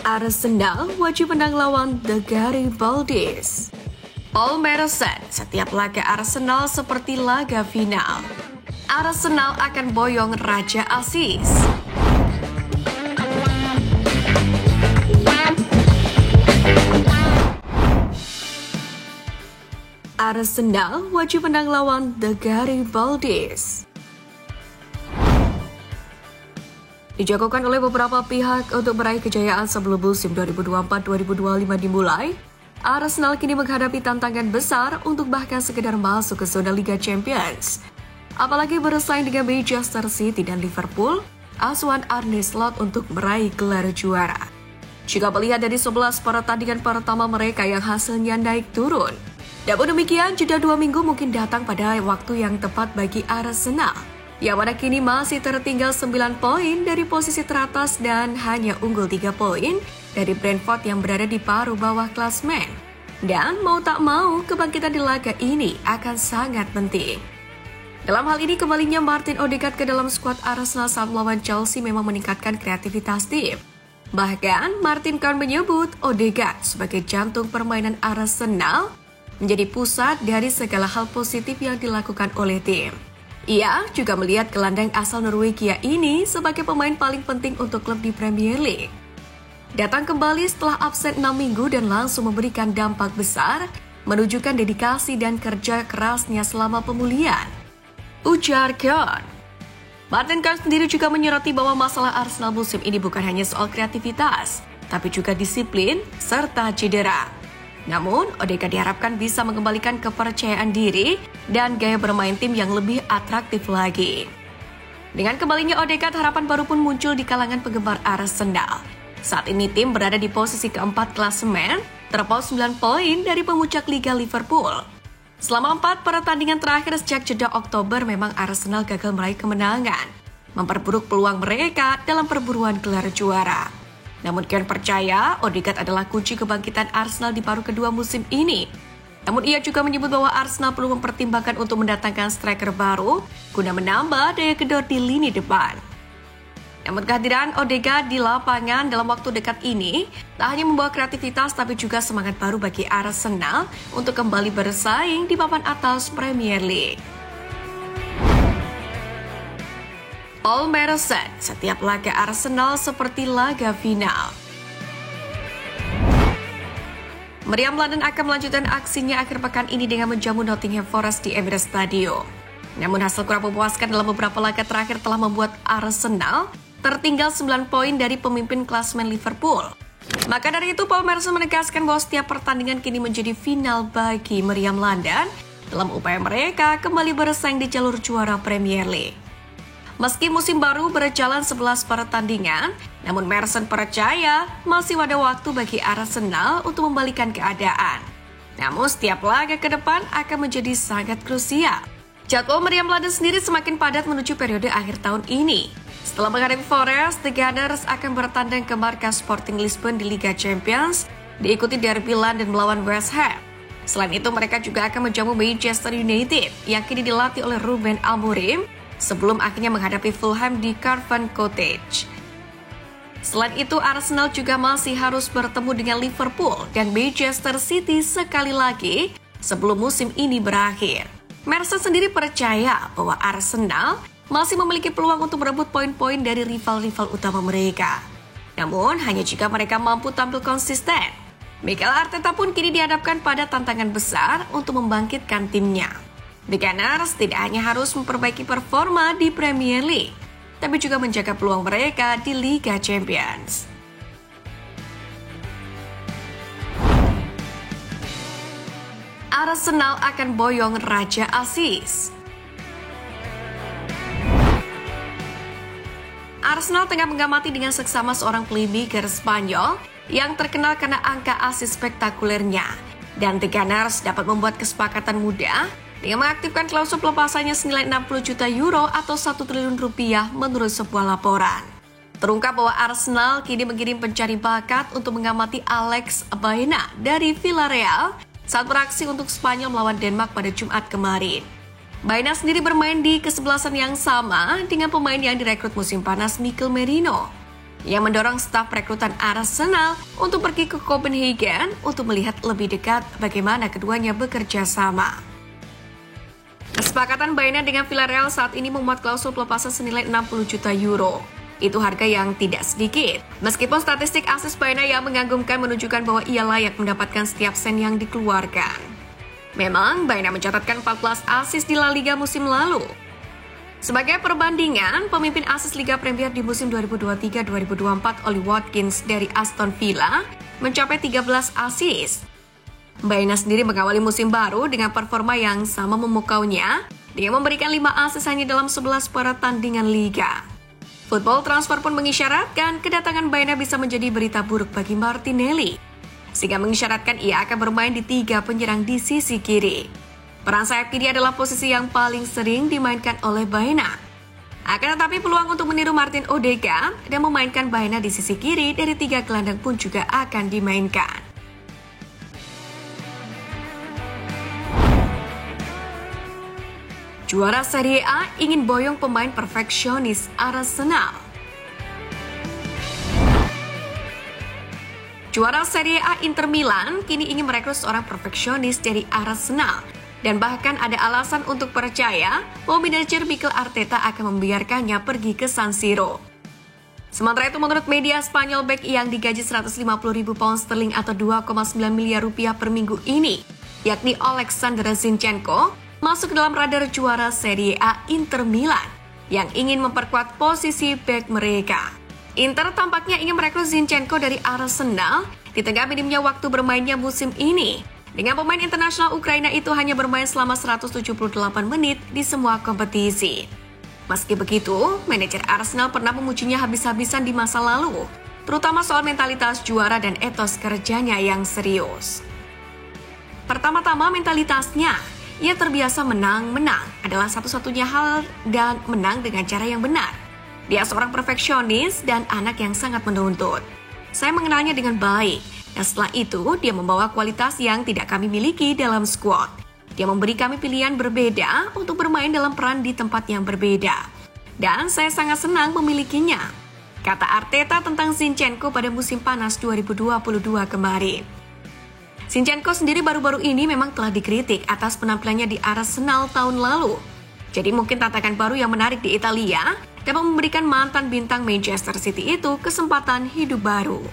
Arsenal wajib menang lawan The Garibaldi. Paul Merson, setiap laga Arsenal seperti laga final. Arsenal akan boyong Raja Asis. Arsenal wajib menang lawan The Garibaldi. Dijagokan oleh beberapa pihak untuk meraih kejayaan sebelum musim 2024-2025 dimulai, Arsenal kini menghadapi tantangan besar untuk bahkan sekedar masuk ke zona Liga Champions. Apalagi bersaing dengan Manchester City dan Liverpool, asuhan Arne Slot untuk meraih gelar juara. Jika melihat dari 11 pertandingan pertama mereka yang hasilnya naik turun, namun demikian jeda 2 minggu mungkin datang pada waktu yang tepat bagi Arsenal, yang mana kini masih tertinggal 9 poin dari posisi teratas dan hanya unggul 3 poin dari Brentford yang berada di paruh bawah klasemen. Dan mau tak mau, kebangkitan di laga ini akan sangat penting. Dalam hal ini, kembalinya Martin Odegaard ke dalam skuad Arsenal saat melawan Chelsea memang meningkatkan kreativitas tim. Bahkan, Martin Keown menyebut Odegaard sebagai jantung permainan Arsenal menjadi pusat dari segala hal positif yang dilakukan oleh tim. Ia juga melihat gelandang asal Norwegia ini sebagai pemain paling penting untuk klub di Premier League. Datang kembali setelah absen 6 minggu dan langsung memberikan dampak besar, menunjukkan dedikasi dan kerja kerasnya selama pemulihan, ujar Keown. Martin Keown sendiri juga menyoroti bahwa masalah Arsenal musim ini bukan hanya soal kreativitas, tapi juga disiplin serta cedera. Namun, Odegaard diharapkan bisa mengembalikan kepercayaan diri dan gaya bermain tim yang lebih atraktif lagi. Dengan kembalinya Odegaard, harapan baru pun muncul di kalangan penggemar Arsenal. Saat ini tim berada di posisi keempat klasemen, terpaut 9 poin dari pemuncak Liga Liverpool. Selama 4 pertandingan terakhir sejak jeda Oktober, memang Arsenal gagal meraih kemenangan, memperburuk peluang mereka dalam perburuan gelar juara. Namun Keown percaya Odegaard adalah kunci kebangkitan Arsenal di paruh kedua musim ini. Namun ia juga menyebut bahwa Arsenal perlu mempertimbangkan untuk mendatangkan striker baru guna menambah daya gedor di lini depan. Namun kehadiran Odegaard di lapangan dalam waktu dekat ini tak hanya membawa kreativitas tapi juga semangat baru bagi Arsenal untuk kembali bersaing di papan atas Premier League. Paul Merson, setiap laga Arsenal seperti laga final. Meriam London akan melanjutkan aksinya akhir pekan ini dengan menjamu Nottingham Forest di Emirates Stadium. Namun hasil kurang memuaskan dalam beberapa laga terakhir telah membuat Arsenal tertinggal 9 poin dari pemimpin klasemen Liverpool. Maka dari itu, Paul Merson menegaskan bahwa setiap pertandingan kini menjadi final bagi Meriam London dalam upaya mereka kembali bersaing di jalur juara Premier League. Meski musim baru berjalan 11 pertandingan, namun Merson percaya masih ada waktu bagi Arsenal untuk membalikan keadaan. Namun setiap laga ke depan akan menjadi sangat krusial. Jadwal Meriam London sendiri semakin padat menuju periode akhir tahun ini. Setelah menghadapi Forest, The Gunners akan bertandang ke markas Sporting Lisbon di Liga Champions, diikuti derby London melawan West Ham. Selain itu, mereka juga akan menjamu Manchester United yang kini dilatih oleh Ruben Amorim, sebelum akhirnya menghadapi Fulham di Craven Cottage. Selain itu, Arsenal juga masih harus bertemu dengan Liverpool dan Manchester City sekali lagi sebelum musim ini berakhir. Merson sendiri percaya bahwa Arsenal masih memiliki peluang untuk merebut poin-poin dari rival-rival utama mereka. Namun, hanya jika mereka mampu tampil konsisten. Mikel Arteta pun kini dihadapkan pada tantangan besar untuk membangkitkan timnya. The Gunners tidak hanya harus memperbaiki performa di Premier League, tapi juga menjaga peluang mereka di Liga Champions. Arsenal akan boyong Raja Asis. Arsenal tengah mengamati dengan seksama seorang playmaker Spanyol yang terkenal karena angka asis spektakulernya. Dan The Gunners dapat membuat kesepakatan mudah dengan mengaktifkan klausul pelepasannya senilai 60 juta euro atau 1 triliun rupiah menurut sebuah laporan. Terungkap bahwa Arsenal kini mengirim pencari bakat untuk mengamati Alex Baena dari Villarreal saat beraksi untuk Spanyol melawan Denmark pada Jumat kemarin. Baena sendiri bermain di kesebelasan yang sama dengan pemain yang direkrut musim panas Mikel Merino. yang mendorong staf rekrutan Arsenal untuk pergi ke Copenhagen untuk melihat lebih dekat bagaimana keduanya bekerja sama. Kesepakatan Baena dengan Villarreal saat ini memuat klausul pelepasan senilai 60 juta euro. Itu harga yang tidak sedikit. Meskipun statistik asis Baena yang mengagumkan menunjukkan bahwa ia layak mendapatkan setiap sen yang dikeluarkan. Memang, Baena mencatatkan 14 asis di La Liga musim lalu. Sebagai perbandingan, pemimpin asis Liga Premier di musim 2023-2024 Ollie Watkins dari Aston Villa mencapai 13 asis. Baena sendiri mengawali musim baru dengan performa yang sama memukaunya dengan memberikan 5 asis hanya dalam 11 pertandingan Liga. Football Transfer pun mengisyaratkan kedatangan Baena bisa menjadi berita buruk bagi Martinelli, sehingga mengisyaratkan ia akan bermain di 3 penyerang di sisi kiri. Peran sayap kiri adalah posisi yang paling sering dimainkan oleh Baena. Akan tetapi peluang untuk meniru Martin Odegaard dan memainkan Baena di sisi kiri dari 3 gelandang pun juga akan dimainkan. Juara Serie A ingin boyong pemain perfeksionis Arsenal. Juara Serie A Inter Milan kini ingin merekrut seorang perfeksionis dari Arsenal dan bahkan ada alasan untuk percaya bahwa manajer Mikel Arteta akan membiarkannya pergi ke San Siro. Sementara itu menurut media Spanyol, bek yang digaji 150.000 pound sterling atau 2,9 miliar rupiah per minggu ini, yakni Alexander Zinchenko, masuk dalam radar juara Serie A Inter Milan yang ingin memperkuat posisi bek mereka. Inter tampaknya ingin merekrut Zinchenko dari Arsenal di tengah minimnya waktu bermainnya musim ini. Dengan pemain internasional Ukraina itu hanya bermain selama 178 menit di semua kompetisi. Meski begitu, manajer Arsenal pernah memujinya habis-habisan di masa lalu, terutama soal mentalitas juara dan etos kerjanya yang serius. Pertama-tama mentalitasnya, ia terbiasa menang adalah satu-satunya hal dan menang dengan cara yang benar. Dia seorang perfeksionis dan anak yang sangat menuntut. Saya mengenalnya dengan baik, dan setelah itu dia membawa kualitas yang tidak kami miliki dalam skuad. Dia memberi kami pilihan berbeda untuk bermain dalam peran di tempat yang berbeda. Dan saya sangat senang memilikinya, kata Arteta tentang Zinchenko pada musim panas 2022 kemarin. Zinchenko sendiri baru-baru ini memang telah dikritik atas penampilannya di Arsenal tahun lalu. Jadi mungkin tantangan baru yang menarik di Italia dapat memberikan mantan bintang Manchester City itu kesempatan hidup baru.